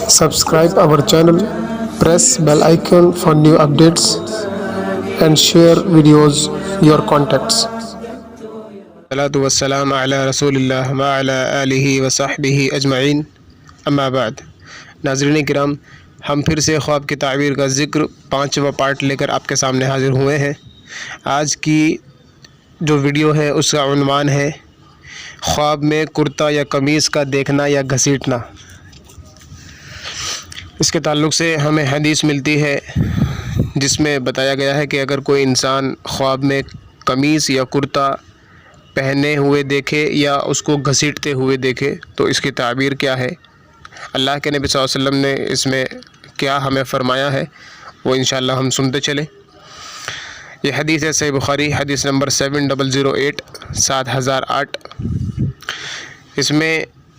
Subscribe our channel, press bell icon for new updates and share videos your contacts. الصلاة والسلام علی رسول اللہ وعلی آلہ وصحبہ اجمعین، اما بعد۔ ناظرین کرام، ہم پھر سے خواب کی تعبیر کا ذکر 5واں پارٹ لے کر آپ کے سامنے حاضر ہوئے ہیں۔ آج کی جو ویڈیو ہے اس کا عنوان ہے خواب میں کرتا یا قمیص کا دیکھنا یا گھسیٹنا۔ اس کے تعلق سے ہمیں حدیث ملتی ہے جس میں بتایا گیا ہے کہ اگر کوئی انسان خواب میں قمیص یا کرتا پہنے ہوئے دیکھے یا اس کو گھسیٹتے ہوئے دیکھے تو اس کی تعبیر کیا ہے، اللہ کے نبی صلی اللہ علیہ وسلم نے اس میں کیا ہمیں فرمایا ہے، وہ انشاءاللہ ہم سنتے چلیں۔ یہ حدیث ہے صحیح بخاری، حدیث نمبر 7008 7008۔ اس میں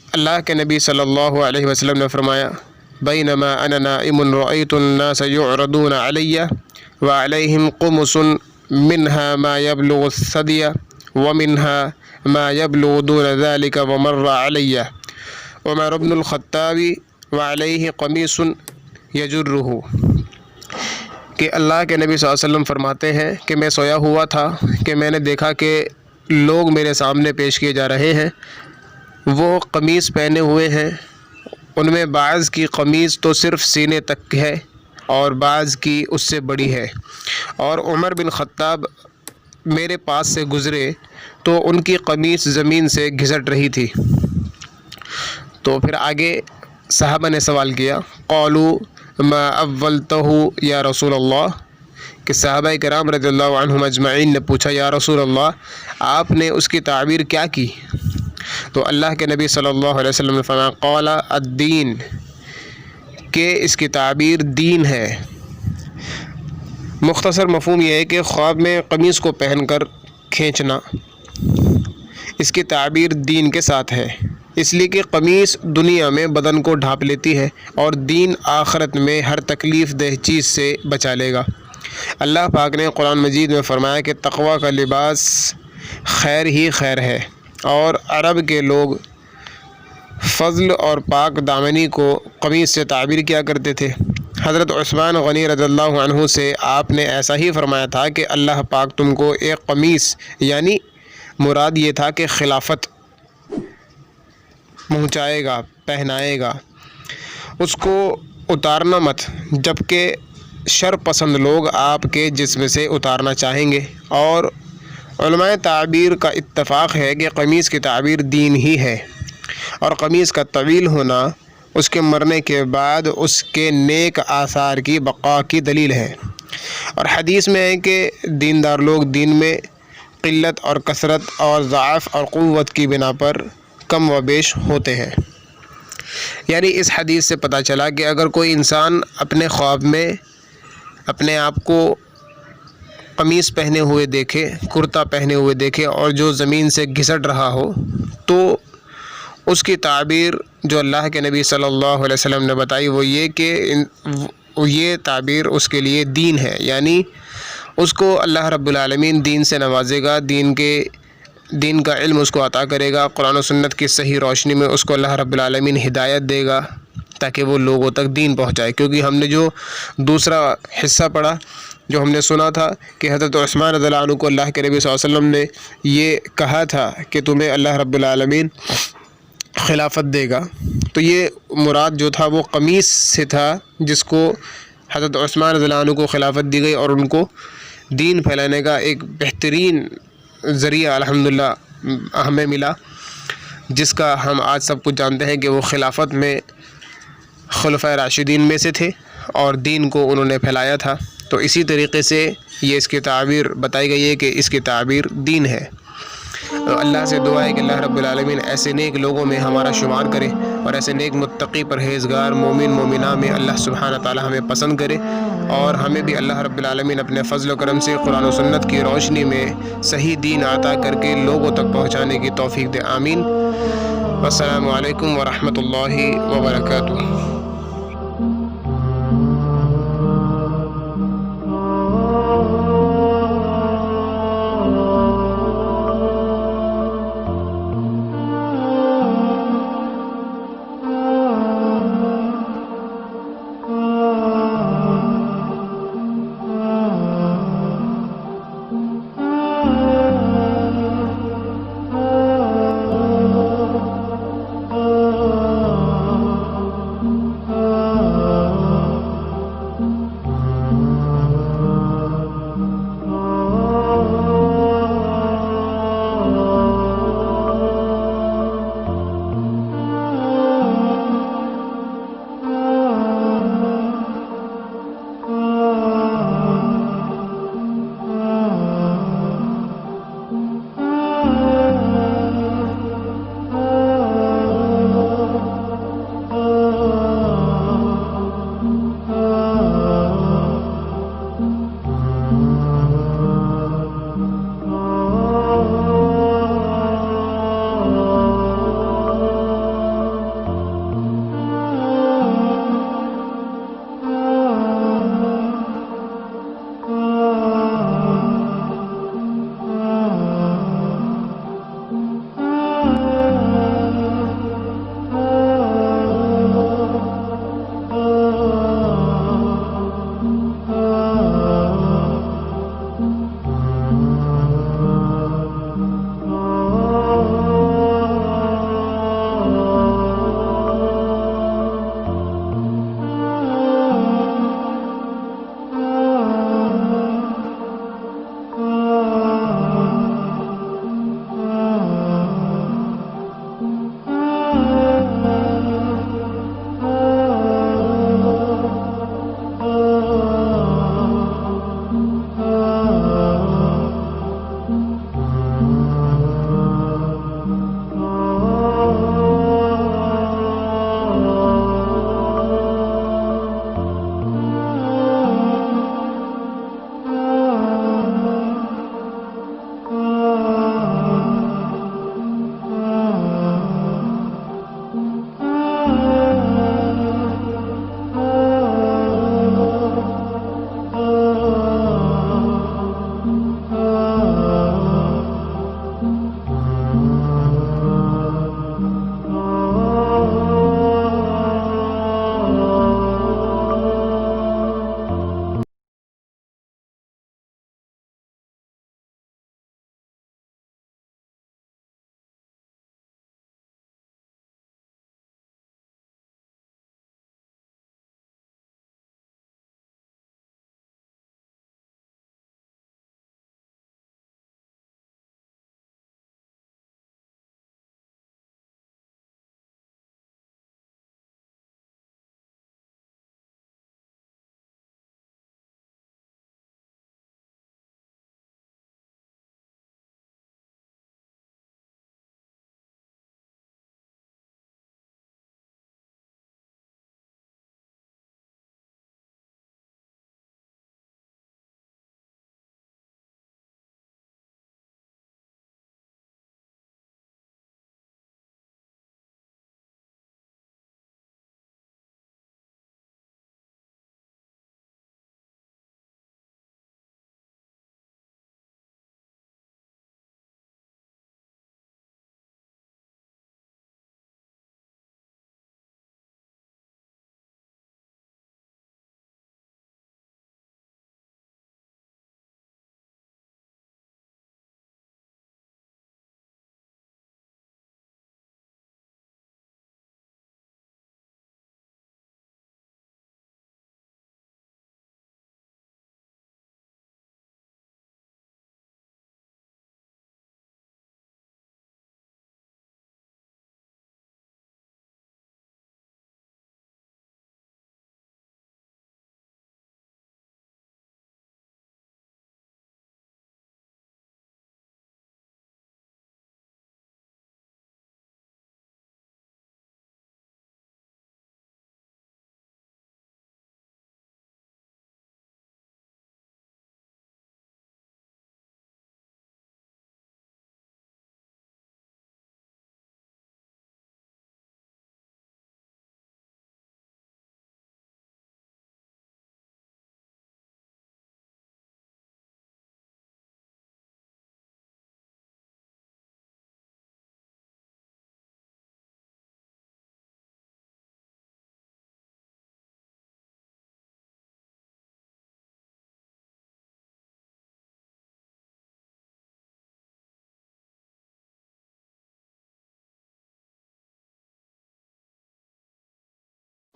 اللہ کے نبی صلی اللہ علیہ وسلم نے فرمایا: بینما انا نائم رأیت الناس یعرضون علی وعلیہم قمص منها ما يبلغ الثدی ومنها ما يبلغ دون ذلك ومر علی عمر بن الخطاب وعلیہ قمیص یجرہ۔ کہ اللہ کے نبی صلی اللہ علیہ وسلم فرماتے ہیں کہ میں سویا ہوا تھا کہ میں نے دیکھا کہ لوگ میرے سامنے پیش کیے جا رہے ہیں، وہ قمیص پہنے ہوئے ہیں، ان میں بعض کی قمیص تو صرف سینے تک ہے اور بعض کی اس سے بڑی ہے، اور عمر بن خطاب میرے پاس سے گزرے تو ان کی قمیص زمین سے گھسٹ رہی تھی۔ تو پھر آگے صحابہ نے سوال کیا: قالوا ما اولتہ یا رسول اللہ، کہ صحابہ کرام رضی اللہ عنہم اجمعین نے پوچھا یا رسول اللہ آپ نے اس کی تعبیر کیا کی؟ تو اللہ کے نبی صلی اللہ علیہ وسلم نے فرمایا: قال الدین، کہ اس کی تعبیر دین ہے۔ مختصر مفہوم یہ ہے کہ خواب میں قمیص کو پہن کر کھینچنا، اس کی تعبیر دین کے ساتھ ہے، اس لیے کہ قمیص دنیا میں بدن کو ڈھانپ لیتی ہے اور دین آخرت میں ہر تکلیف دہ چیز سے بچا لے گا۔ اللہ پاک نے قرآن مجید میں فرمایا کہ تقوی کا لباس خیر ہی خیر ہے، اور عرب کے لوگ فضل اور پاک دامنی کو قمیص سے تعبیر کیا کرتے تھے۔ حضرت عثمان غنی رضی اللہ عنہ سے آپ نے ایسا ہی فرمایا تھا کہ اللہ پاک تم کو ایک قمیص، یعنی مراد یہ تھا کہ خلافت پہنچائے گا، پہنائے گا، اس کو اتارنا مت، جبکہ شر پسند لوگ آپ کے جسم سے اتارنا چاہیں گے۔ اور علماء تعبیر کا اتفاق ہے کہ قمیص کی تعبیر دین ہی ہے، اور قمیص کا طویل ہونا اس کے مرنے کے بعد اس کے نیک آثار کی بقا کی دلیل ہے۔ اور حدیث میں ہے کہ دیندار لوگ دین میں قلت اور کثرت اور ضعف اور قوت کی بنا پر کم و بیش ہوتے ہیں۔ یعنی اس حدیث سے پتہ چلا کہ اگر کوئی انسان اپنے خواب میں اپنے آپ کو قمیص پہنے ہوئے دیکھے، کرتا پہنے ہوئے دیکھے اور جو زمین سے گھسٹ رہا ہو، تو اس کی تعبیر جو اللہ کے نبی صلی اللہ علیہ وسلم نے بتائی وہ یہ کہ یہ تعبیر اس کے لیے دین ہے، یعنی اس کو اللہ رب العالمین دین سے نوازے گا، دین کا علم اس کو عطا کرے گا، قرآن و سنت کی صحیح روشنی میں اس کو اللہ رب العالمین ہدایت دے گا تاکہ وہ لوگوں تک دین پہنچائے۔ کیونکہ ہم نے جو دوسرا حصہ پڑھا، جو ہم نے سنا تھا کہ حضرت عثمان رضی اللہ عنہ کو اللہ کے نبی صلی اللہ علیہ وسلم نے یہ کہا تھا کہ تمہیں اللہ رب العالمین خلافت دے گا، تو یہ مراد جو تھا وہ قمیص سے تھا، جس کو حضرت عثمان رضی اللہ عنہ کو خلافت دی گئی اور ان کو دین پھیلانے کا ایک بہترین ذریعہ الحمدللہ ہمیں ملا، جس کا ہم آج سب کچھ جانتے ہیں کہ وہ خلافت میں خلفائے راشدین میں سے تھے اور دین کو انہوں نے پھیلایا تھا۔ تو اسی طریقے سے یہ اس کی تعبیر بتائی گئی ہے کہ اس کی تعبیر دین ہے۔ اللہ سے دعا ہے کہ اللہ رب العالمین ایسے نیک لوگوں میں ہمارا شمار کرے، اور ایسے نیک متقی پرہیزگار مومن مومنہ میں اللہ سبحانہ تعالی ہمیں پسند کرے، اور ہمیں بھی اللہ رب العالمین اپنے فضل و کرم سے قرآن و سنت کی روشنی میں صحیح دین عطا کر کے لوگوں تک پہنچانے کی توفیق دے، آمین۔ السلام علیکم ورحمۃ اللہ وبرکاتہ۔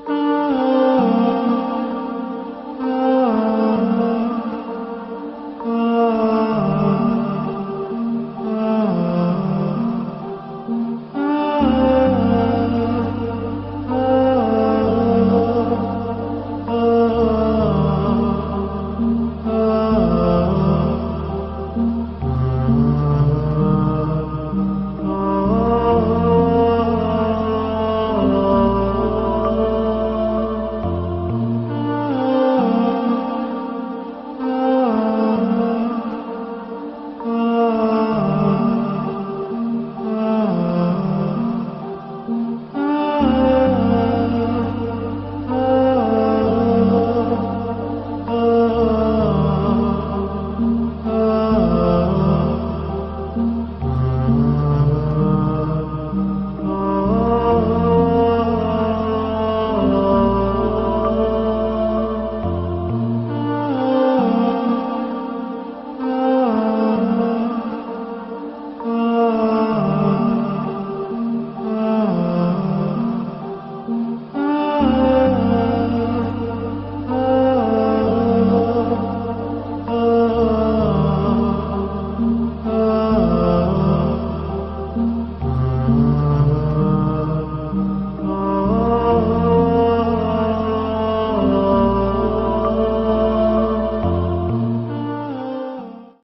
ہے۔